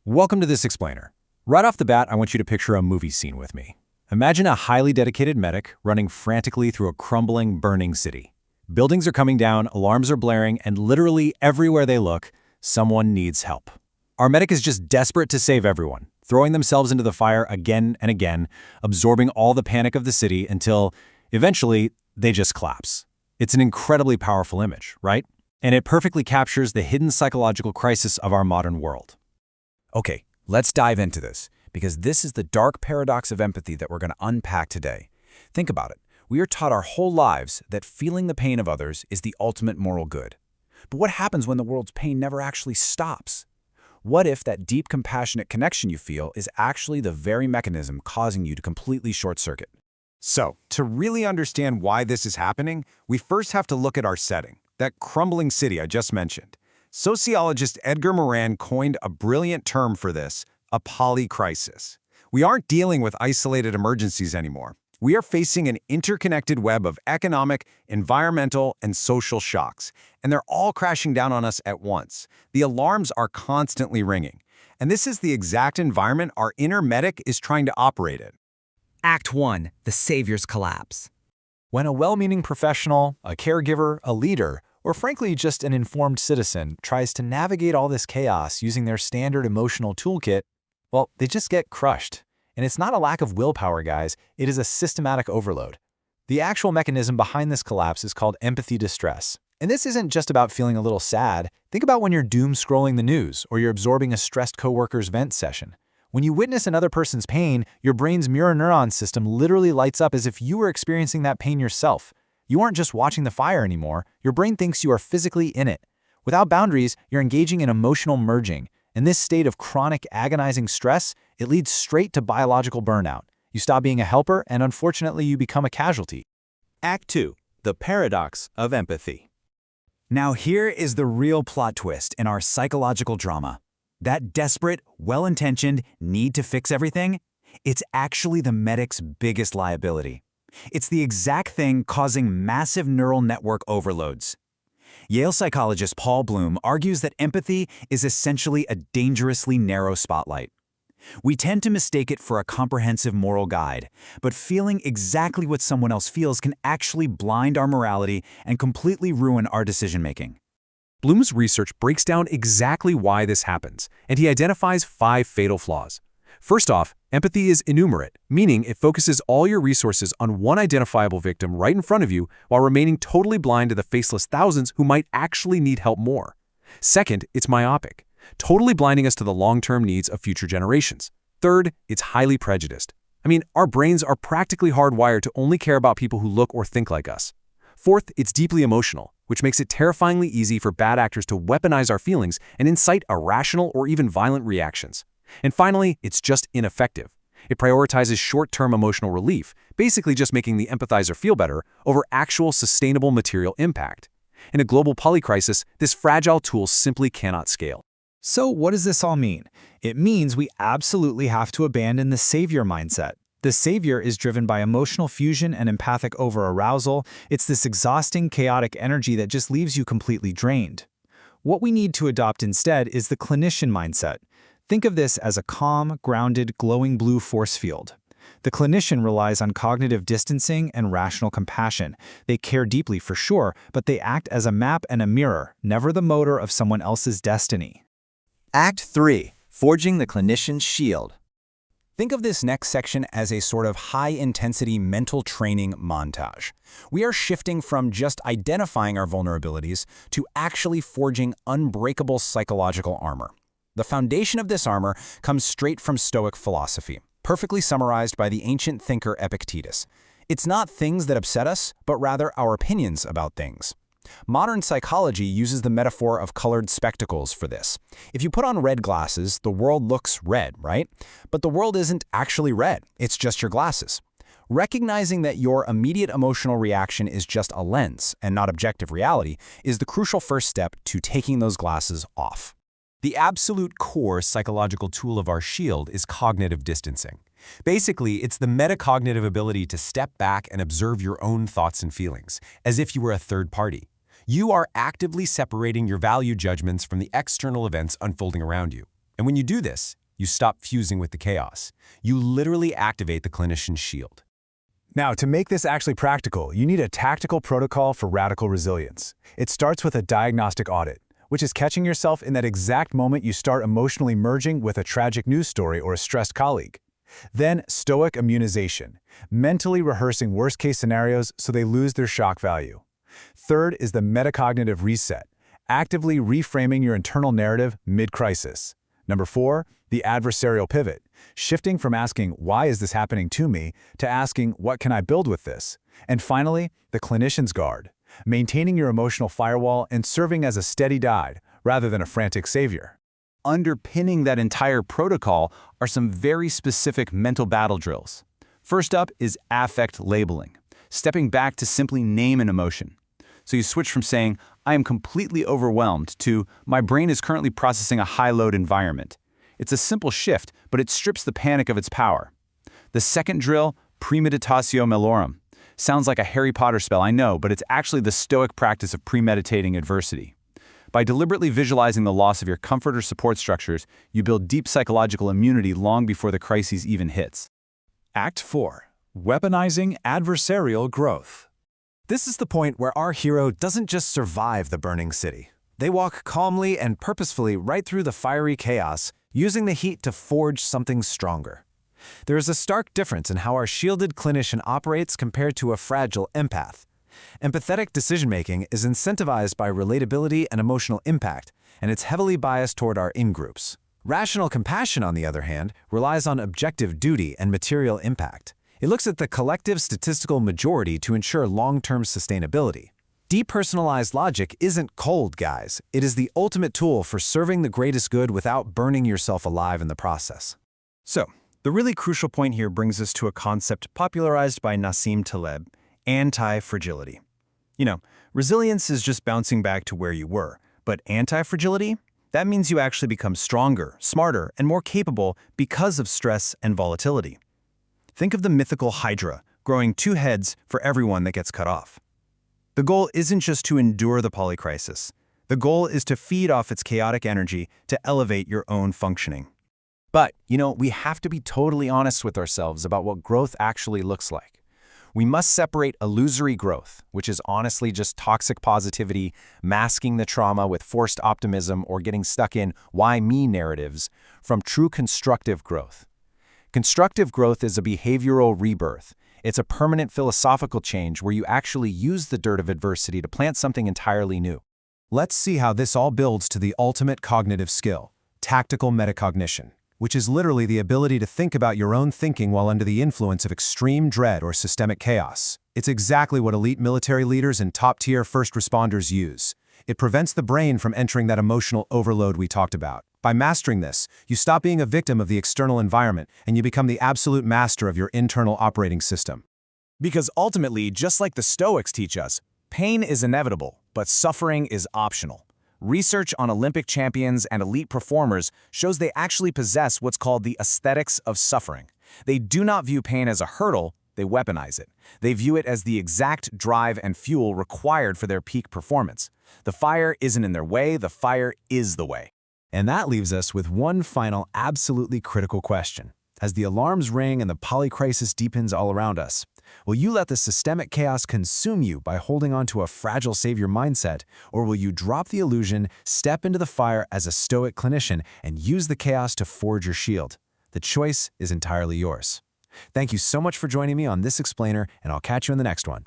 Welcome to this explainer. Right off the bat, I want you to picture a movie scene with me. Imagine a highly dedicated medic running frantically through a crumbling, burning city. Buildings are coming down, alarms are blaring, and literally everywhere they look, someone needs help. Our medic is just desperate to save everyone, throwing themselves into the fire again and again, absorbing all the panic of the city until, eventually, they just collapse. It's an incredibly powerful image, right? And it perfectly captures the hidden psychological crisis of our modern world. Okay, let's dive into this, because this is the dark paradox of empathy that we're going to unpack today. Think about it. We are taught our whole lives that feeling the pain of others is the ultimate moral good. But what happens when the world's pain never actually stops? What if that deep, compassionate connection you feel is actually the very mechanism causing you to completely short-circuit? So, to really understand why this is happening, we first have to look at our setting, that crumbling city I just mentioned. Sociologist Edgar Morin coined a brilliant term for this, a polycrisis. We aren't dealing with isolated emergencies anymore. We are facing an interconnected web of economic, environmental, and social shocks, and they're all crashing down on us at once. The alarms are constantly ringing, and this is the exact environment our inner medic is trying to operate in. Act 1. The Savior's Collapse. When a well-meaning professional, a caregiver, a leader, or frankly just an informed citizen tries to navigate all this chaos using their standard emotional toolkit, well, they just get crushed. And it's not a lack of willpower, guys, it is a systematic overload. The actual mechanism behind this collapse is called empathy distress. And this isn't just about feeling a little sad. Think about when you're doom scrolling the news or you're absorbing a stressed coworker's vent session. When you witness another person's pain, your brain's neuron system literally lights up as if you were experiencing that pain yourself. You aren't just watching the fire anymore, your brain thinks you are physically in it. Without boundaries, you're engaging in emotional merging. In this state of chronic, agonizing stress, it leads straight to biological burnout. You stop being a helper, and unfortunately, you become a casualty. Act 2. The paradox of empathy. Now here is the real plot twist in our psychological drama. That desperate, well-intentioned need to fix everything, it's actually the medic's biggest liability. It's the exact thing causing massive neural network overloads. Yale psychologist Paul Bloom argues that empathy is essentially a dangerously narrow spotlight. We tend to mistake it for a comprehensive moral guide, but feeling exactly what someone else feels can actually blind our morality and completely ruin our decision-making. Bloom's research breaks down exactly why this happens, and he identifies 5 fatal flaws. First off, empathy is innumerate, meaning it focuses all your resources on one identifiable victim right in front of you while remaining totally blind to the faceless thousands who might actually need help more. Second, it's myopic, totally blinding us to the long-term needs of future generations. Third, it's highly prejudiced. Our brains are practically hardwired to only care about people who look or think like us. Fourth, it's deeply emotional, which makes it terrifyingly easy for bad actors to weaponize our feelings and incite irrational or even violent reactions. And finally, it's just ineffective. It prioritizes short-term emotional relief, basically just making the empathizer feel better, over actual sustainable material impact. In a global polycrisis, this fragile tool simply cannot scale. So what does this all mean? It means we absolutely have to abandon the savior mindset. The savior is driven by emotional fusion and empathic over-arousal. It's this exhausting, chaotic energy that just leaves you completely drained. What we need to adopt instead is the clinician mindset. Think of this as a calm, grounded, glowing blue force field. The clinician relies on cognitive distancing and rational compassion. They care deeply for sure, but they act as a map and a mirror, never the motor of someone else's destiny. Act 3. Forging the clinician's shield. Think of this next section as a sort of high-intensity mental training montage. We are shifting from just identifying our vulnerabilities to actually forging unbreakable psychological armor. The foundation of this armor comes straight from Stoic philosophy, perfectly summarized by the ancient thinker Epictetus. It's not things that upset us, but rather our opinions about things. Modern psychology uses the metaphor of colored spectacles for this. If you put on red glasses, the world looks red, right? But the world isn't actually red, it's just your glasses. Recognizing that your immediate emotional reaction is just a lens and not objective reality is the crucial first step to taking those glasses off. The absolute core psychological tool of our shield is cognitive distancing. Basically, it's the metacognitive ability to step back and observe your own thoughts and feelings, as if you were a third party. You are actively separating your value judgments from the external events unfolding around you. And when you do this, you stop fusing with the chaos. You literally activate the clinician's shield. Now, to make this actually practical, you need a tactical protocol for radical resilience. It starts with a diagnostic audit, which is catching yourself in that exact moment you start emotionally merging with a tragic news story or a stressed colleague. Then, stoic immunization, mentally rehearsing worst-case scenarios so they lose their shock value. Third is the metacognitive reset, actively reframing your internal narrative mid-crisis. Number 4, the adversarial pivot, shifting from asking, "Why is this happening to me?" to asking, "What can I build with this?" And finally, the clinician's guard, maintaining your emotional firewall and serving as a steady guide rather than a frantic savior. Underpinning that entire protocol are some very specific mental battle drills. First up is affect labeling, stepping back to simply name an emotion. So you switch from saying, "I am completely overwhelmed," to "My brain is currently processing a high-load environment." It's a simple shift, but it strips the panic of its power. The second drill, premeditatio malorum. Sounds like a Harry Potter spell, I know, but it's actually the stoic practice of premeditating adversity. By deliberately visualizing the loss of your comfort or support structures, you build deep psychological immunity long before the crisis even hits. Act 4. Weaponizing adversarial growth. This is the point where our hero doesn't just survive the burning city. They walk calmly and purposefully right through the fiery chaos, using the heat to forge something stronger. There is a stark difference in how our shielded clinician operates compared to a fragile empath. Empathetic decision-making is incentivized by relatability and emotional impact, and it's heavily biased toward our in-groups. Rational compassion, on the other hand, relies on objective duty and material impact. It looks at the collective statistical majority to ensure long-term sustainability. Depersonalized logic isn't cold, guys. It is the ultimate tool for serving the greatest good without burning yourself alive in the process. So, the really crucial point here brings us to a concept popularized by Nassim Taleb, anti-fragility. Resilience is just bouncing back to where you were, but anti-fragility? That means you actually become stronger, smarter, and more capable because of stress and volatility. Think of the mythical Hydra, growing 2 heads for everyone that gets cut off. The goal isn't just to endure the polycrisis. The goal is to feed off its chaotic energy to elevate your own functioning. But, we have to be totally honest with ourselves about what growth actually looks like. We must separate illusory growth, which is honestly just toxic positivity, masking the trauma with forced optimism or getting stuck in "why me" narratives, from true constructive growth. Constructive growth is a behavioral rebirth. It's a permanent philosophical change where you actually use the dirt of adversity to plant something entirely new. Let's see how this all builds to the ultimate cognitive skill, tactical metacognition, which is literally the ability to think about your own thinking while under the influence of extreme dread or systemic chaos. It's exactly what elite military leaders and top-tier first responders use. It prevents the brain from entering that emotional overload we talked about. By mastering this, you stop being a victim of the external environment and you become the absolute master of your internal operating system. Because ultimately, just like the Stoics teach us, pain is inevitable, but suffering is optional. Research on Olympic champions and elite performers shows they actually possess what's called the aesthetics of suffering. They do not view pain as a hurdle, they weaponize it. They view it as the exact drive and fuel required for their peak performance. The fire isn't in their way, the fire is the way. And that leaves us with one final absolutely critical question. As the alarms ring and the polycrisis deepens all around us, will you let the systemic chaos consume you by holding on to a fragile savior mindset, or will you drop the illusion, step into the fire as a stoic clinician, and use the chaos to forge your shield? The choice is entirely yours. Thank you so much for joining me on this explainer, and I'll catch you in the next one.